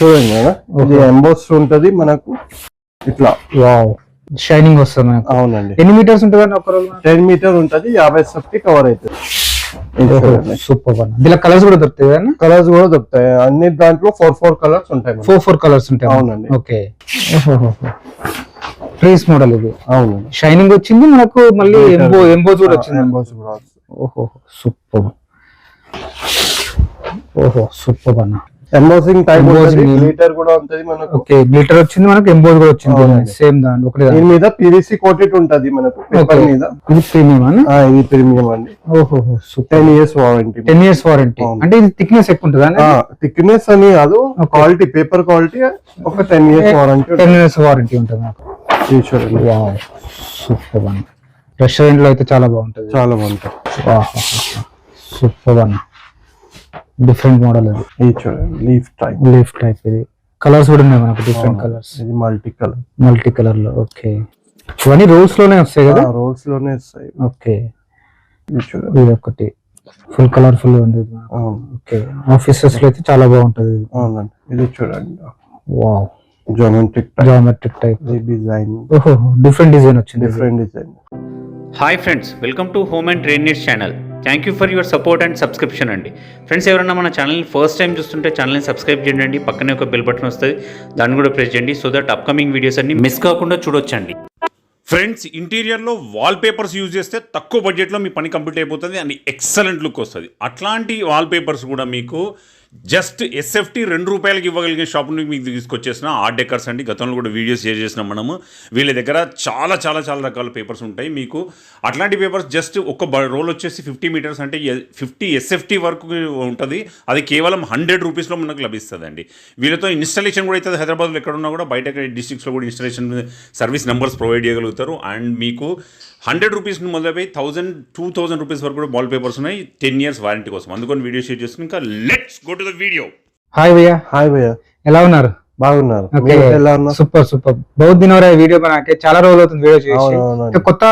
చూడండి కదా, ఇది ఎంబోస్ ఉంటది మనకు ఇట్లా. వావ్, షైనింగ్ వస్తుంది మనకు. అవునండి. ఎన్ని మీటర్స్ ఉంటుంది అండి ఒక రోజు? 10 మీటర్ ఉంటది, 50 సెఫ్టీ కవర్ అవుతుంది. సూపర్ అన్న. దీనిలో కలర్స్ కూడా దొరుకుతాయి కదా? కలర్స్ కూడా దొరుకుతాయి. అన్ని దాంట్లో 4 కలర్స్ ఉంటాయి. 4 కలర్స్ ఉంటాయి. అవునండి. ఓకే, ట్రీస్ మోడల్ ఇది. అవునండి. షైనింగ్ వచ్చింది మనకు, మళ్ళీ ఎంబోస్ కూడా వచ్చింది. ఎంబోస్ కూడా. ఓహో సూపర్. ఓహో సూపర్ అన్న. ఎంబోసింగ్ టైప్ గ్లిటర్ కూడా ఉంటది మనకు. ఓకే, గ్లిటర్ వచ్చింది మనకు, ఎంబోస్ కూడా వచ్చింది. సేమ్ దాని ఒకటి. దీని మీద పీవీసీ కోటెడ్ ఉంటది మనకు పేపర్ మీద. ఇది ప్రీమియం అన్న? ఇది ప్రీమియం అండి. ఓహో, 10 years వారంటీ. 10 years warranty. అంటే ఇది థిక్నెస్ ఎక్కువ ఉంటుందా? థిక్నెస్ అని కాదు, క్వాలిటీ, పేపర్ క్వాలిటీ ఒక 10 years వారంటీ. 10 years వారంటీ ఉంటుంది నాకు. సూపర్ అన్న. రెస్టారెంట్ లో అయితే చాలా బాగుంటుంది. చాలా బాగుంటుంది. సూపర్ అన్న. డిఫరెంట్ మోడల్ అది. ఇది చూడండి, లీఫ్ టైప్. ఇది కలర్స్ కూడా ఉన్నాయి మనకు, డిఫరెంట్ కలర్స్. ఇది మల్టీ కలర్ లో. ఓకే, ఇవన్నీ రోల్స్ లోనే వస్తాయి కదా? రోల్స్ లోనే వస్తాయి. ఓకే, ఇది ఒకటి ఫుల్ కలర్ఫుల్ ఉంది. ఓకే, ఆఫీసెస్ లో అయితే చాలా బాగుంటది. అవునండి. ఇది చూడండి, వావ్, జామెట్రిక్ టైప్ డిజైన్. ఓహో, డిఫరెంట్ డిజైన్ వచ్చింది. Hi friends, welcome to home and trade needs channel. Thank you for your support and subscription అండి. ఫ్రెండ్స్, ఎవరైనా మన ఛానల్ని ఫస్ట్ టైం చూస్తుంటే ఛానల్ని సబ్స్క్రైబ్ చేయండి. పక్కనే ఒక బెల్ బటన్ వస్తుంది, దాన్ని కూడా ప్రెస్ చేయండి. సో దట్ అప్కమింగ్ వీడియోస్ అన్ని మిస్ కాకుండా చూడొచ్చండి. ఫ్రెండ్స్, ఇంటీరియర్లో వాల్ పేపర్స్ యూజ్ చేస్తే తక్కువ బడ్జెట్లో మీ పని కంప్లీట్ అయిపోతుంది అండ్ ఎక్సలెంట్ లుక్ వస్తుంది. అట్లాంటి వాల్ పేపర్స్ కూడా మీకు జస్ట్ ఎస్ఎఫ్టీ ₹2 ఇవ్వగలిగే షాప్ నుండి మీకు తీసుకొచ్చేసిన ఆర్ట్ డెకర్స్ అండి. గతంలో కూడా వీడియోస్ షేర్ చేసినాం మనము. వీళ్ళ దగ్గర చాలా చాలా చాలా రకాల పేపర్స్ ఉంటాయి. మీకు అట్లాంటి పేపర్స్ జస్ట్ ఒక రోల్ వచ్చేసి 50 మీటర్స్ అంటే 50 ఎస్ఎఫ్టీ వరకు ఉంటుంది. అది కేవలం ₹100 మనకు లభిస్తుందండి. వీళ్ళతో ఇన్స్టాలేషన్ కూడా అవుతుంది. హైదరాబాద్లో ఎక్కడున్నా కూడా, బయట డిస్ట్రిక్ట్స్లో కూడా ఇన్స్టాలేషన్ సర్వీస్ నెంబర్స్ ప్రొవైడ్ చేయగలుగుతారు. అండ్ మీకు ₹100 మొదలైపోయి 1000-2000 రూపీస్ వరకు కూడా బాల్ పేపర్స్ ఉన్నాయి, 10 years వారంటీ కోసం. అందుకని వీడియో షేర్ చేసుకుని ఇంకా let's go to the video. Hi భయ్యా. హాయ్ భయ్యా, ఎలా ఉన్నారు? బాగున్నారు. సూపర్. बहुत दिन हो रहा है वीडियो बना के, చాలా రోజులు అవుతుంది వీడియో చేసి. కొత్త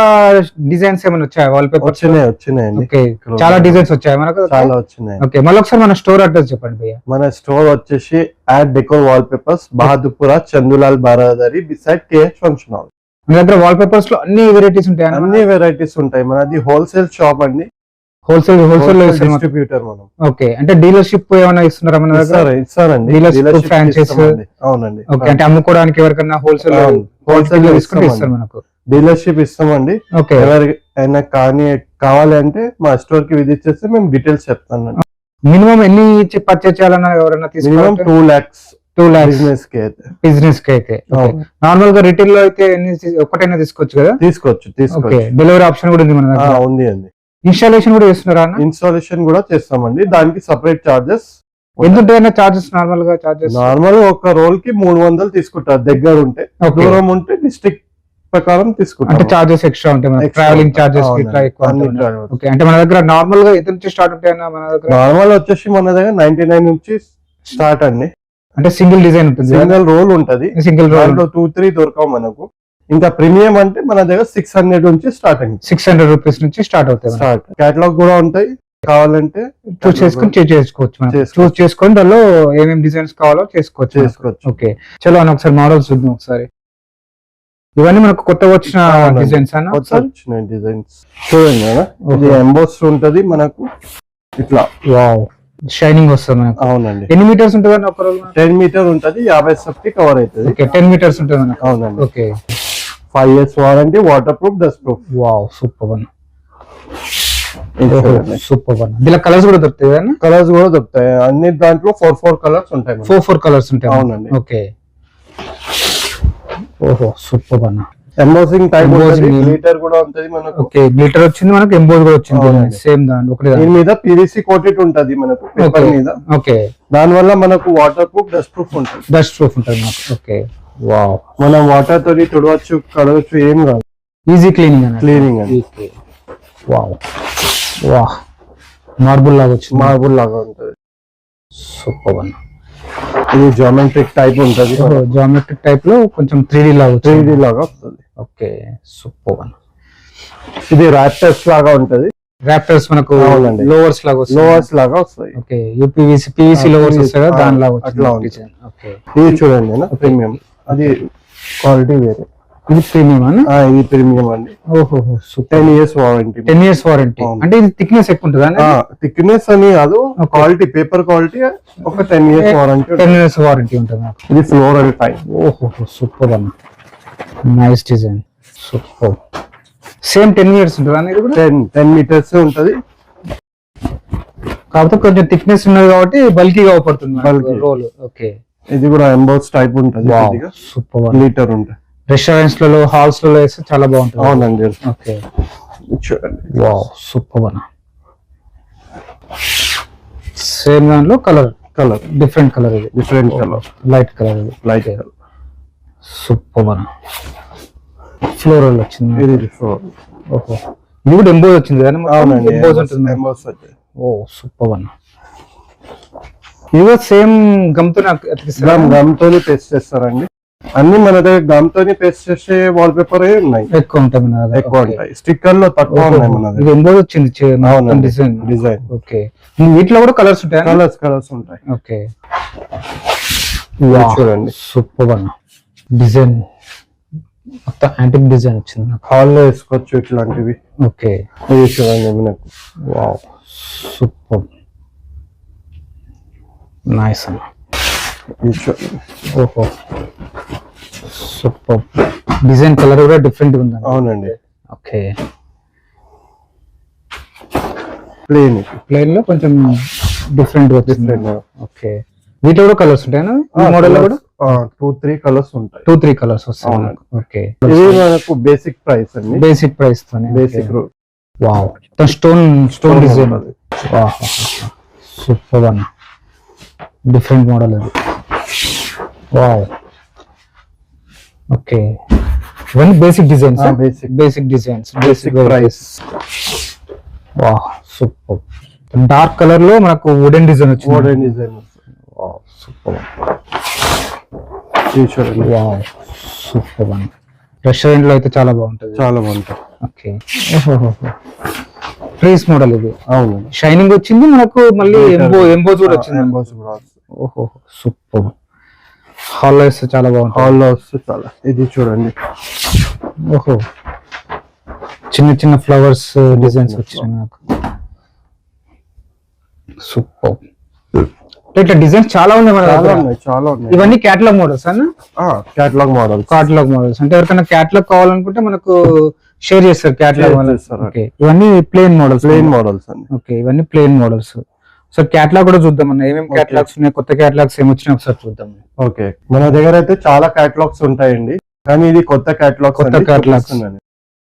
డిజైన్స్ ఏమైనా వచ్చాయి? వాల్ పేపర్ వచ్చినాయండి. ఓకే, చాలా డిజైన్స్ వచ్చాయి మనకు. చాలా వచ్చినాయి. ఓకే, మళ్ళీ ఒకసారి మన స్టోర్ అడ్రస్ చెప్పండి భయ్యా. మన స్టోర్ వచ్చేసి add decor wall papers, Bahadurpura, Chandulal Baradari, beside KH function hall. మన దగ్గర వాల్ పేపర్స్ లో అన్ని వెరైటీస్ ఉంటాయి. అన్ని వెరైటీస్ ఉంటాయి. మనది హోల్సేల్ షాప్ అండి. హోల్సేల్ లో డిస్ట్రిబ్యూటర్ మనం. ఓకే, అంటే డీలర్షిప్ ఏమైనా ఇస్తున్నారా మన దగ్గర? ఇస్తారండి. Dealership franchise. అవునండి. ఓకే, అంటే అమ్ముకోవడానికి ఎవరికైనా హోల్సేల్ తీసుకుంటే ఇస్తారు మనకు. డీలర్షిప్ ఇస్తామండి. ఓకే, ఎవరికైనా కావాలి అంటే మా స్టోర్ కి విజిట్ చేస్తే మేము డీటెయిల్స్ చెప్తాను. మినిమం ఎన్ని పర్చేజ్ చేయాలన్నా ఎవరైనా మినిమం 2 lakhs బిజినెస్ కి అయితే. నార్మల్ గా రిటైల్ లో అయితే ఒకటైనా తీసుకోవచ్చు కదా? తీసుకోవచ్చు. డెలివరీ ఆప్షన్ కూడా ఉంది మన దగ్గర. ఉంది అండి. ఇన్స్టాలేషన్ కూడా చేస్తున్నారా? ఇన్స్టాలేషన్ కూడా చేస్తామండి. దానికి సపరేట్ చార్జెస్. ఎంత ఉంటాయన్న చార్జెస్? నార్మల్ ఒక రోల్ కి 300 తీసుకుంటారు దగ్గర ఉంటే. దూరం ఉంటే డిస్ట్రిక్ట్ ప్రకారం తీసుకుంటారు. అంటే చార్జెస్ ఎక్స్ట్రా ఉంటాయి. ట్రావెలింగ్ చార్జెస్ ఓకే, అంటే మన దగ్గర నార్మల్ గా ఎంత నుంచి స్టార్ట్ ఉంటాయన్న? మన దగ్గర నార్మల్ వచ్చేసి మన దగ్గర 99 నుంచి స్టార్ట్ అండి. అంటే సింగిల్ డిజైన్ ఉంటుంది, సింగిల్ రోల్ ఉంటది. సింగిల్ రోల్ 2-3 దొరకవు మనకు. ఇంకా ప్రీమియం అంటే మన దగ్గర 600 నుంచి స్టార్ట్ అయింది. ₹600 నుంచి స్టార్ట్ అవుతాయి. కేటలాగ్ కూడా ఉంటాయి, కావాలంటే చూస్ చేసుకొని దానిలో ఏమేమి డిజైన్స్ కావాలో చేసుకోవచ్చు. ఓకే, చలో అని ఒకసారి మోడల్స్ చూద్దాం ఒకసారి. ఇవన్నీ మనకు కొత్తగా వచ్చిన డిజైన్స్ డిజైన్స్ చూడండి కదా. ఇది ఎంబోస్ ఉంటది మనకు ఇట్లా. వావ్, షైనింగ్ వస్తుంది మనకు. అవునండి. ఎన్ని మీటర్స్ ఉంటుంది అండి ఒక రోజు? 10 మీటర్ ఉంటది, 50 సెఫ్టీ కవర్ అవుతుంది. ఓకే, 10 మీటర్స్ ఉంటుంది మనకు. అవునండి. Okay, 5 years warranty, water proof, dust proof. Wow, super అన్న. దీనిలో కలర్స్ కూడా దొరుకుతాయి కదా? కలర్స్ కూడా దొరుకుతాయి. అన్ని దాంట్లో 4 కలర్స్ ఉంటాయి. 4 కలర్స్ ఉంటాయి. అవునండి. ఓకే, ఓహో సూపర్ అన్న. ఎంబోసింగ్ టైప్ గ్లిటర్ కూడా ఉంటది మనకు. ఓకే, గ్లిటర్ వచ్చింది మనకు, ఎంబోస్ కూడా వచ్చింది. సేమ్ దాని ఒకటి. దీని మీద పీవీసీ కోటెడ్ ఉంటది మనకు పేపర్ మీద. ఓకే, దాని వల్ల మనకు వాటర్ ప్రూఫ్, డస్ట్ ప్రూఫ్ ఉంటుంది. ఓకే, వావ్, మనం వాటర్ తోటి తుడవచ్చు, కడవచ్చు, ఏం కాదు. ఈజీ క్లీనింగ్ అండి. వావ్, మార్బుల్ లాగా ఉంటది. సూపర్ అన్న. ఇది జామెట్రిక్ టైప్ ఉంటది. జామెట్రిక్ టైప్ లో కొంచెం 3D లాగా వస్తుంది. ఓకే, సూపర్ అన్న. ఇది ర్యాప్ టెస్ట్ లాగా ఉంటది. రాప్టర్స్ మనకు అవునండి. లోవర్స్ లాగా వస్తాయి. లోవర్స్ లాగా వస్తాయి. ఓకే యూపీవీసీ పీవీసీ లోవర్స్ వస్తాయి కదా, దాని లాగా అట్లా వచ్చింది ఉంది. డిజైన్. ఓకే ఇది చూడండి ప్రీమియం, అది క్వాలిటీ వేరే. ఇది ప్రీమియం అని. ఇది ప్రీమియం అండి. ఓహో 10 years వారంటీ. 10 years warranty. అంటే ఇది థిక్నెస్ ఎక్కువ ఉంటుందా? థిక్నెస్ అని కాదు, క్వాలిటీ పేపర్ క్వాలిటీ ఒక 10 years వారంటీ. 10 years వారంటీ ఉంటుంది నాకు. ఇది ఫ్లోరల్ టైప్. ఓహో సూపర్ అన్న, nice design, super. Same 10 years ఉంటుందా ఇది కూడా? 10 meters ఉంటది, కాకపోతే కొంచెం థిక్నెస్ ఉన్నది కాబట్టి బల్కీగా అవుపడుతుంది Bulky. రోల్. ఓకే ఇది కూడా ఎంబోస్ టైప్ ఉంటది, సూపర్. లీటర్ ఉంటుంది. రెస్టారెంట్స్ లలో, హాల్స్ లలో వేస్తే చాలా బాగుంటుంది. అవునండి. ఓకే చూడండి, వావ్ సూపర్ అన్న. సేమ్ దాంట్లో కలర్ డిఫరెంట్ కలర్, ఇది డిఫరెంట్ కలర్, లైట్ కలర్, ఇది లైట్ కలర్. సూపర్ అన్న. ఫ్లోరల్ వచ్చింది. ఇది floral. ఓహో ఇది కూడా ఎంబోజ్ వచ్చింది కదా? అవునండి, ఎంబోజ్ ఉంటుంది. ఎంబోస్ వచ్చాయి. ఓ సూపర్ అన్న. ఇవో సేమ్ గమ్తో గమ్తోని పేస్ట్ చేస్తారండి. అన్ని మన దగ్గర గమ్తోని పేస్ట్ చేసే వాల్ పేపర్ ఉన్నాయి, ఎక్కువ ఉంటాయి మన దగ్గర. ఎక్కువ ఉంటాయి. స్టిక్కర్ లో తక్కువ ఉన్నాయి మన దగ్గర. ఇది ఎంబోజ్ వచ్చింది డిజైన్. ఓకే వీటిలో కూడా కలర్స్ ఉంటాయి? కలర్స్ ఉంటాయి. ఓకే చూడండి, సూపర్ అన్న. డిజైన్ మొత్తం యాంటిక్ డిజైన్ వచ్చింది నాకు. హాల్ లో వేసుకోవచ్చు ఇట్లాంటివి. ఓకే ఇది చూడండి మనకు. వావ్ సూపర్, నైస్ అన్న. ఇది చూడండి. ఓహో సూపర్. డిజైన్ కలర్ కూడా డిఫరెంట్ ఉంది. అవునండి. ఓకే ప్లేన్ లో కొంచెం డిఫరెంట్ వచ్చింది. ఓకే వీటిలో కూడా కలర్స్ ఉంటాయా? మోడల్ లో కూడా 2-3 కలర్స్ ఉంటాయి. 2-3 కలర్స్ వస్తాయి. ఓకే ఇది మనకు బేసిక్ ప్రైస్ అండి. బేసిక్ ప్రైస్ తోనే. బేసిక్ వావ్ స్టోన్ డిజైన్ అది. సూపర్ అన్న, డిఫరెంట్ మోడల్ అది. వావ్ ఓకే ఇవన్నీ basic designs. Basic designs, basic price. Wow super. Dark colour లో మనకు వుడెన్ డిజైన్ వచ్చింది. Wooden design. Wow super. Wow super అన్న. రెస్టారెంట్ లో అయితే చాలా బాగుంటది. చాలా బాగుంటుంది. ఓకే ఫ్రీస్ మోడల్ ఇది. అవును, షైనింగ్ వచ్చింది మనకు, మళ్ళీ ఎంబోజ్ కూడా వచ్చింది. ఓహో సూపర్. హాల్ లో వేస్తే చాలా బాగుంటుంది. హాల్ లో వస్తే చాలా. ఇది చూడండి. ఓహో చిన్న చిన్న ఫ్లవర్స్ డిజైన్స్ వచ్చినాయి నాకు. సూపర్. ఇట్లా డిజైన్స్ చాలా ఉన్నాయి మన దగ్గర. చాలా ఉన్నాయి. ఇవన్నీ క్యాటలాగ్ మోడల్స్ అన్న? Catalogue models. అంటే ఎవరికైనా క్యాటలాగ్ కావాలనుకుంటే మనకు షేర్ చేస్తారు క్యాటలాగ్. ఓకే ఇవన్నీ ప్లేన్ మోడల్స్ అండి. ఓకే ఇవన్నీ ప్లేన్ మోడల్స్. సో క్యాటలాగ్ కూడా చూద్దాం అన్న, ఏమేమి క్యాటలాగ్స్ ఉన్నాయి, కొత్త క్యాటలాగ్స్ ఏమి వచ్చినాయి ఒకసారి చూద్దాం. ఓకే మన దగ్గర అయితే చాలా క్యాటలాగ్స్ ఉంటాయండి, కానీ ఇది కొత్త క్యాటలాగ్స్.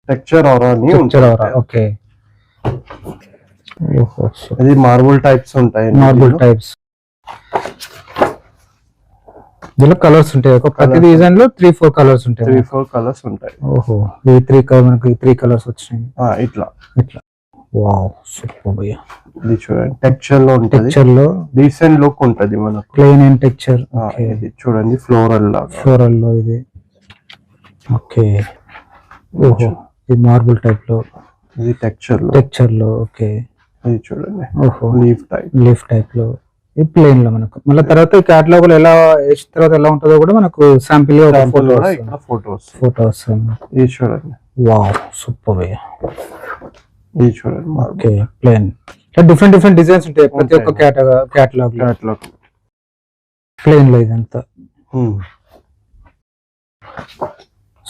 టెక్స్చర్ ఆరా అని ఉంటుంది. ఓకే ఇది మార్బుల్ టైప్స్ ఉంటాయి. Marble types. దీనిలో కలర్స్ ఉంటాయి. ప్రతి డిజైన్ లో 3-4 కలర్స్ ఉంటాయి. 3-4 కలర్స్ ఉంటాయి. ఓహో ఈ 3 కలర్స్ వచ్చినాయి ఇట్లా. వావ్ సూపర్ భయ్యా. ఇది చూడండి, టెక్స్చర్ లో ఉంటుంది. టెక్స్చర్ లో డీసెంట్ లుక్ ఉంటది మనకు. Plain and texture. ఇది చూడండి, ఫ్లోరల్ లో ఇది. ఓకే ఓహో ఇది మార్బుల్ టైప్ లో. ఇది టెక్స్చర్ లో. ఓకే ఇది చూడండి, ఓహో లీఫ్ టైప్ లో. ఇది ప్లెయిన్ లో మనకు. మళ్ళీ తర్వాత ఈ క్యాటలాగ్ ఎలా వేసిన తర్వాత ఎలా ఉంటుందో కూడా మనకు శాంపిల్ ఫోటోస్. ఇది చూడండి. వావ్ సూపర్ భయ్యా. ఇది చూడండి. Okay plain. డిఫరెంట్ డిజైన్స్ ఉంటాయి ప్రతి ఒక్క క్యాటలాగ్. ప్లెయిన్ లో ఇదంతా.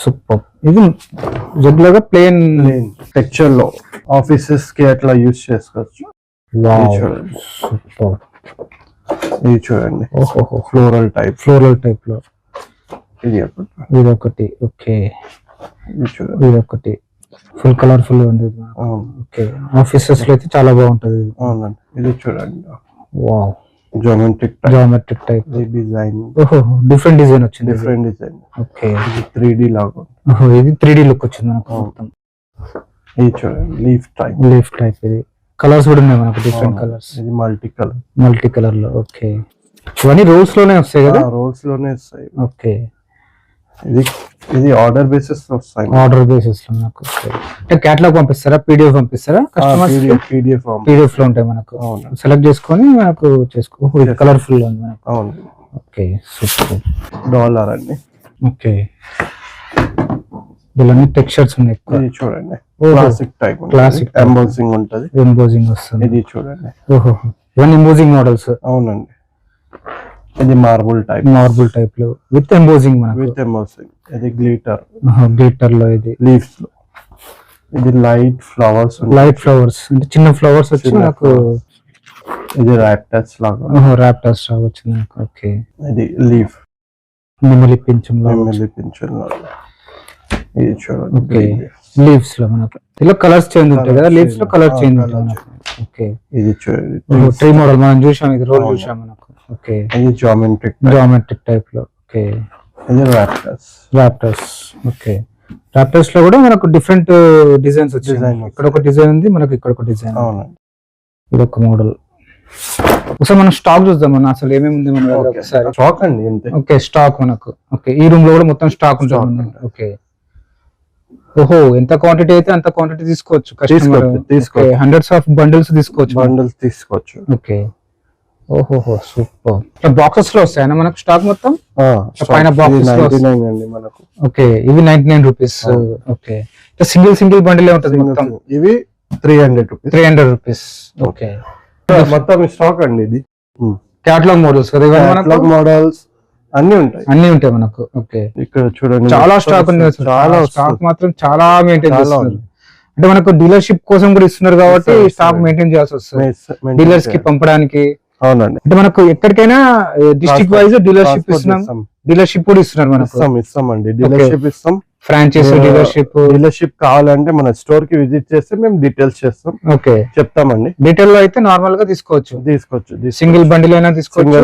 సూపర్. ఇది రెగ్యులర్ గా ప్లెయిన్ టెక్స్చర్ లో ఆఫీసెస్ కి అట్లా యూజ్ చేసుకోవచ్చు. సూపర్. ఇది చూడండి, ఓహో ఫ్లోరల్ టైప్ లో. ఇది ఒకటి. ఓకే ఇది ఒకటి ఫుల్ కలర్ఫుల్ ఉంది. ఓకే ఆఫీసెస్ లో అయితే చాలా బాగుంటది. ఇది చూడండి. Wow geometric type design. ఓహో డిఫరెంట్ డిజైన్ వచ్చింది. ఓకే ఇది 3D లాగా. ఓహో ఇది 3D లుక్ వచ్చింది మనకు మొత్తం. ఇది చూడండి, లీఫ్ టైప్. ఇది కలర్స్ కూడా ఉన్నాయి మనకు, డిఫరెంట్ కలర్స్. ఇది మల్టీ కలర్ లో. ఓకే ఇవన్నీ రోల్స్ లోనే వస్తాయి కదా? రోల్స్ లోనే వస్తాయి. ఓకే ఇది ఆర్డర్ బేసిస్ లో వస్తాయి. ఆర్డర్ బేసిస్ లో మనకు అంటే క్యాటలాగ్ పంపిస్తారా, పీడిఎఫ్ పంపిస్తారా? పీడిఎఫ్ లో ఉంటాయి మనకు. సెలెక్ట్ చేసుకొని మనకు కలర్ఫుల్ ఉంది మనకు. అవును. Okay super. $1 అండి. ఓకే దీనిలో టెక్స్చర్స్ ఉన్నాయి ఎక్కువ. ఇది చూడండి క్లాసిక్ టైప్, క్లాసిక్ ఎంబోసింగ్ ఉంటది. ఎంబోసింగ్ వస్తుంది. ఇది చూడండి. ఓహో ఇవన్నీ ఎంబోసింగ్ మోడల్స్. అవునండి. ఇది మార్బుల్ టైప్ లో విత్ ఎంబోసింగ్ మనకు. With embossing. ఇది గ్లిటర్. గ్లిటర్ లో ఇది లీవ్స్ లో. ఇది లైట్ ఫ్లవర్స్ అంటే చిన్న ఫ్లవర్స్ వచ్చి నాకు. ఇది రాప్టర్స్ లాగా. రాప్టర్స్ లాగా వచ్చింది నాకు. ఓకే ఇది లీఫ్ నెమలి పింఛం ఇది చూడండి. ఓకే లీవ్స్ లో మనకు ఇలా కలర్స్ చేంజ్ ఉంటాయి కదా, లీవ్స్ లో కలర్ చేంజ్ ఉంటాయి మనకు. ఓకే ఇది చూడండి ట్రీ మోడల్ మనం చూసాం, ఇది రోల్ చూసాం మనకు. ఓకే ఇది జామెట్రిక్ టైప్ లో. ఓకే ఇది రాప్టర్స్. ఓకే రాప్టర్స్ లో కూడా మనకు డిఫరెంట్ డిజైన్స్ వచ్చాయి. ఇక్కడ ఒక డిజైన్ ఉంది మనకు, ఇక్కడ ఒక డిజైన్. అవునండి. ఇది ఒక మోడల్. ఒకసారి మనం స్టాక్ చూద్దాం మనం, అసలు ఏమేమి ఉంది మన దగ్గర ఒకసారి. స్టాక్ అండి అంతే. ఓకే స్టాక్ మనకు. ఓకే ఈ రూమ్ లో కూడా మొత్తం స్టాక్ ఉంటుంది. ఓకే ఓహో ఎంత క్వాంటిటీ అయితే అంత క్వాంటిటీ తీసుకోవచ్చు. హండ్రెడ్స్ ఆఫ్ బండిల్స్ తీసుకోవచ్చు. ఓకే ఓహో సూపర్. బాక్సెస్ లో వస్తాయన్నా మనకు స్టాక్ మొత్తం? పైన బాక్సెస్ మనకు. ఓకే ఇవి 99 రూపీస్. ఓకే సింగిల్ బండిల్ ఉంటుంది మొత్తం. ఇవి 300 రూపీస్. ఓకే మొత్తం స్టాక్ అండి. ఇది క్యాటలాగ్ మోడల్స్ కదా, క్యాటలాగ్ మోడల్స్ అన్ని ఉంటాయి మనకు. ఓకే ఇక్కడ చూడండి చాలా స్టాక్ ఉంది. స్టాక్ మాత్రం చాలా మెయింటైన్ చేస్తున్నారు. అంటే మనకు డీలర్షిప్ కోసం కూడా ఇస్తున్నారు కాబట్టి స్టాక్ మెయింటైన్ చేయాల్సి వస్తుంది డీలర్స్ కి పంపడానికి. అవునండి. అంటే మనకు ఎక్కడికైనా డిస్ట్రిక్ట్ వైజ్ డీలర్షిప్ ఇస్తున్నాం, డీలర్షిప్ కూడా ఇస్తున్నారు మనకు. ఇస్తామండి డీలర్షిప్ ఇస్తాం. ఫ్రాంచైజీ డీలర్షిప్ కావాలంటే మన స్టోర్ కి విజిట్ చేస్తే మేము డీటెయిల్స్ చేస్తాం. ఓకే చెప్తామండి. డీటెయిల్ లో అయితే నార్మల్ గా తీసుకోవచ్చు. సింగిల్ బండిల్ అయినా తీసుకోవచ్చు.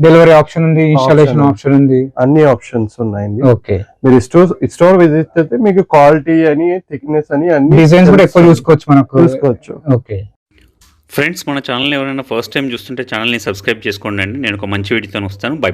డెలివరీ ఆప్షన్ ఉంది, ఇన్స్టాలేషన్ ఆప్షన్ ఉంది, అన్ని ఆప్షన్స్ ఉన్నాయండి. ఓకే మీరు స్టోర్ విజిట్ చేస్తే మీకు క్వాలిటీ అని, థిక్నెస్ అని, అన్ని డిజైన్స్ కూడా ఎక్కువ చూసుకోవచ్చు. ఓకే ఫ్రెండ్స్, మన ఛానల్ ఎవరైనా ఫస్ట్ టైం చూస్తుంటే ఛానల్ని సబ్స్క్రైబ్ చేసుకోండి అండి. నేను ఒక మంచి వీడియోతో వస్తాను. బై.